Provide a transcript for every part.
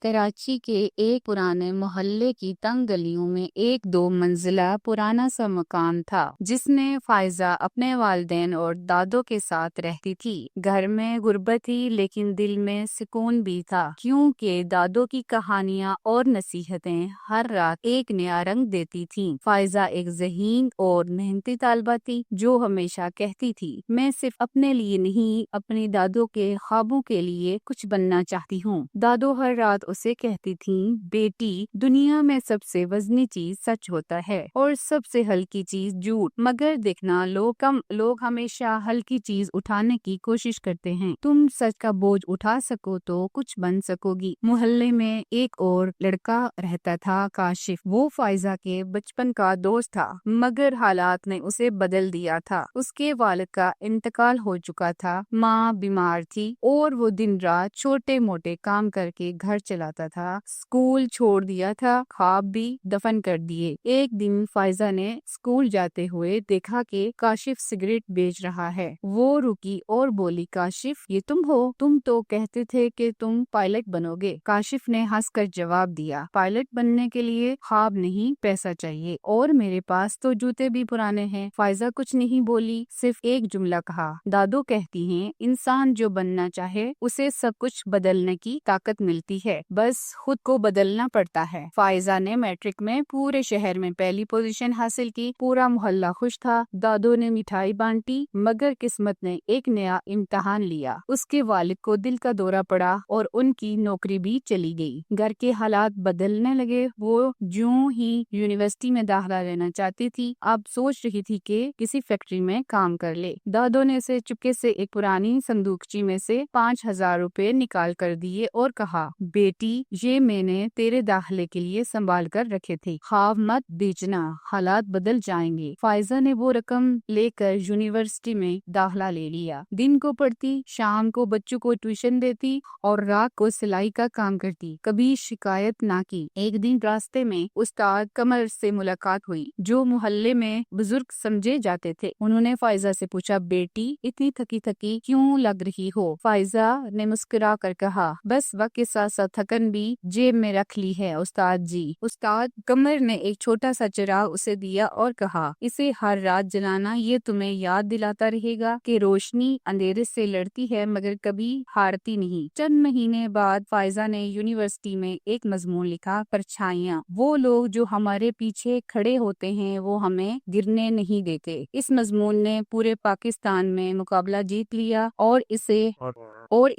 कराची के एक पुराने मोहल्ले की तंग गलियों में एक 2 मंजिला पुराना सा मकान था जिसमें फायजा अपने वालिदैन और दादों के साथ रहती थी। घर में गुर्बत थी लेकिन दिल में सुकून भी था, क्योंकि दादों की कहानियाँ और नसीहतें हर रात एक नया रंग देती थीं। फायजा एक ज़हीन और मेहनती तालिबा थी जो हमेशा कहती थी, मैं सिर्फ अपने लिए नहीं अपनी दादों के ख्वाबों के लिए कुछ बनना चाहती हूँ। दादो हर रात उसे कहती थीं, बेटी, दुनिया में सबसे वजनी चीज सच होता है और सबसे हल्की चीज झूठ। मगर देखना, लोग हमेशा हल्की चीज उठाने की कोशिश करते हैं। तुम सच का बोझ उठा सको तो कुछ बन सकोगी। मोहल्ले में एक और लड़का रहता था, काशिफ। वो फायजा के बचपन का दोस्त था, मगर हालात ने उसे बदल दिया था। उसके वालिद का इंतकाल हो चुका था, माँ बीमार थी और वो दिन रात छोटे मोटे काम करके घर चलाता था। स्कूल छोड़ दिया था, ख्वाब भी दफन कर दिए। एक दिन फायजा ने स्कूल जाते हुए देखा कि काशिफ सिगरेट बेच रहा है। वो रुकी और बोली, काशिफ, ये तुम हो? तुम तो कहते थे कि तुम पायलट बनोगे। काशिफ ने हंसकर जवाब दिया, पायलट बनने के लिए ख्वाब नहीं, पैसा चाहिए, और मेरे पास तो जूते भी पुराने हैं। फायजा कुछ नहीं बोली, सिर्फ एक जुमला कहा, दादो कहती हैं, इंसान जो बनना चाहे उसे सब कुछ बदलने की ताकत मिलती है, बस खुद को बदलना पड़ता है। फायजा ने मैट्रिक में पूरे शहर में पहली पोजीशन हासिल की। पूरा मोहल्ला खुश था। दादो ने मिठाई बांटी, मगर किस्मत ने एक नया इम्तिहान लिया। उसके वालिद को दिल का दौरा पड़ा और उनकी नौकरी भी चली गई। घर के हालात बदलने लगे। वो यूं ही यूनिवर्सिटी में दाखिला लेना चाहती थी। अब सोच रही थी कि किसी फैक्ट्री में काम कर ले। दादो ने उसे चुपके से एक पुरानी संदूकची में से 5,000 रुपए निकाल कर दिए और कहा, बेटी, ये मैंने तेरे दाखिले के लिए संभाल कर रखे थे, ख्वाब मत बेचना, हालात बदल जाएंगे। फायजा ने वो रकम लेकर यूनिवर्सिटी में दाखिला ले लिया। दिन को पढ़ती, शाम को बच्चों को ट्यूशन देती और रात को सिलाई का काम करती। कभी शिकायत ना की। एक दिन रास्ते में उस्ताद कमर से मुलाकात हुई, जो मोहल्ले में बुजुर्ग समझे जाते थे। उन्होंने फायजा से पूछा, बेटी, इतनी थकी थकी क्यों लग रही हो? फायजा ने मुस्कुरा कर कहा, बस वक्त के साथ साथ थकन भी जेब में रख ली है उस्ताद जी। उस्ताद कमर ने एक छोटा सा चिराग उसे दिया और कहा, इसे हर रात जलाना, ये तुम्हें याद दिलाता रहेगा कि रोशनी अंधेरे से लड़ती है मगर कभी हारती नहीं। चंद महीने बाद फायजा ने यूनिवर्सिटी में एक मजमून लिखा, परछाइयाँ, वो लोग जो हमारे पीछे खड़े होते हैं वो हमें गिरने नहीं देते। इस मजमून ने पूरे पाकिस्तान में मुकाबला जीत लिया और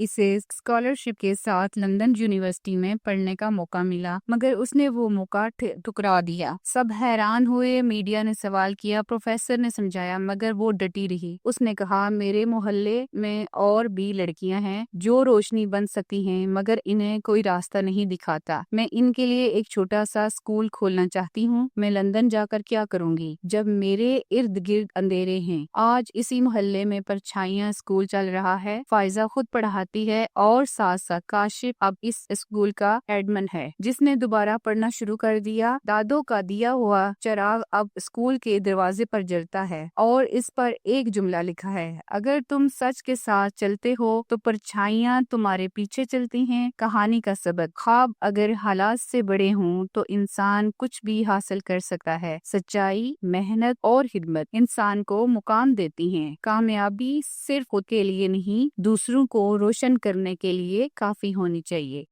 इसे स्कॉलरशिप के साथ लंदन यूनिवर्सिटी में पढ़ने का मौका मिला, मगर उसने वो मौका ठुकरा दिया। सब हैरान हुए। मीडिया ने सवाल किया, प्रोफेसर ने समझाया, मगर वो डटी रही। उसने कहा, मेरे मोहल्ले में और भी लड़कियां हैं जो रोशनी बन सकती हैं, मगर इन्हें कोई रास्ता नहीं दिखाता। मैं इनके लिए एक छोटा सा स्कूल खोलना चाहती हूँ। मैं लंदन जाकर क्या करूँगी जब मेरे इर्द गिर्द अंधेरे हैं? आज इसी मोहल्ले में परछाइयाँ स्कूल चल रहा है। फायजा खुद पढ़ाती है और साथ साथ काशिफ अब इस स्कूल का एडमिन है, जिसने दोबारा पढ़ना शुरू कर दिया। दादो का दिया हुआ चिराग अब स्कूल के दरवाजे पर जलता है और इस पर एक जुमला लिखा है, अगर तुम सच के साथ चलते हो तो परछाइयाँ तुम्हारे पीछे चलती हैं। कहानी का सबक, ख्वाब अगर हालात से बड़े हों तो इंसान कुछ भी हासिल कर सकता है। सच्चाई, मेहनत और हिम्मत इंसान को मुकाम देती हैं। कामयाबी सिर्फ खुद के लिए नहीं, दूसरों को रोशन करने के लिए काफी होनी चाहिए।